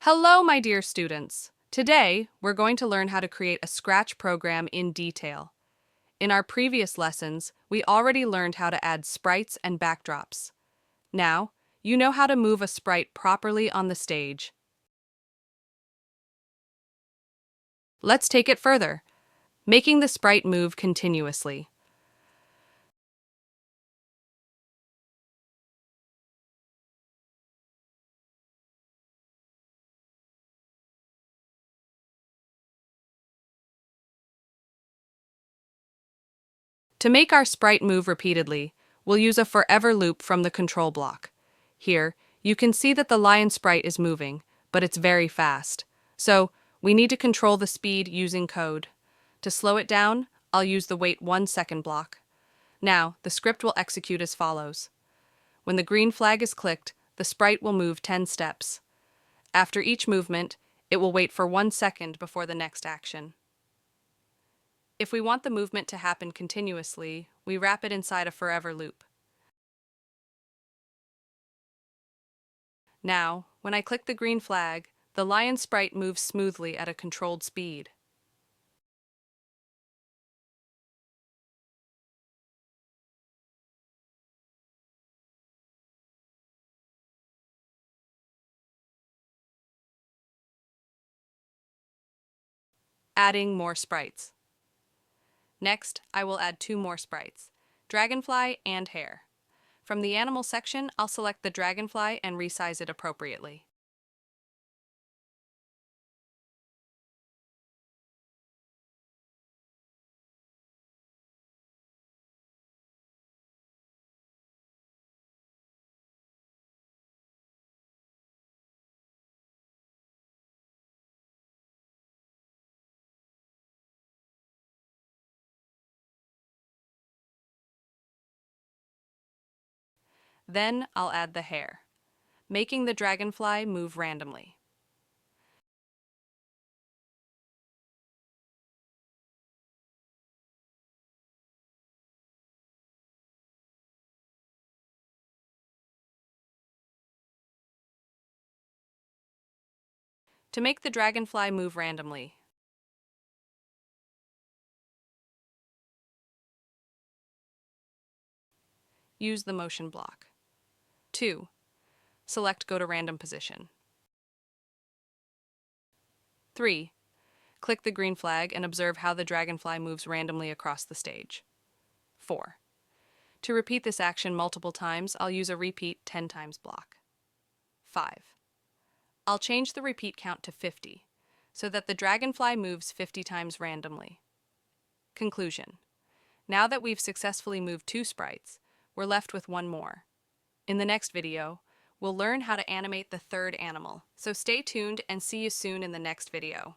Hello, my dear students. Today, we're going to learn how to create a Scratch program in detail. In our previous lessons, we already learned how to add sprites and backdrops. Now, you know how to move a sprite properly on the stage. Let's take it further, making the sprite move continuously. To make our sprite move repeatedly, we'll use a forever loop from the control block. Here, you can see that the lion sprite is moving, but it's very fast. So, we need to control the speed using code. To slow it down, I'll use the wait 1 second block. Now, the script will execute as follows. When the green flag is clicked, the sprite will move 10 steps. After each movement, it will wait for 1 second before the next action. If we want the movement to happen continuously, we wrap it inside a forever loop. Now, when I click the green flag, the lion sprite moves smoothly at a controlled speed. Adding more sprites. Next, I will add 2 more sprites, dragonfly and hare. From the animal section, I'll select the dragonfly and resize it appropriately. Then I'll add the hare, making the dragonfly move randomly. To make the dragonfly move randomly, use the motion block. 2. Select Go to Random Position. 3. Click the green flag and observe how the dragonfly moves randomly across the stage. 4. To repeat this action multiple times, I'll use a repeat 10 times block. 5. I'll change the repeat count to 50, so that the dragonfly moves 50 times randomly. Conclusion. Now that we've successfully moved 2 sprites, we're left with 1 more. In the next video, we'll learn how to animate the 3rd animal, so stay tuned and see you soon in the next video.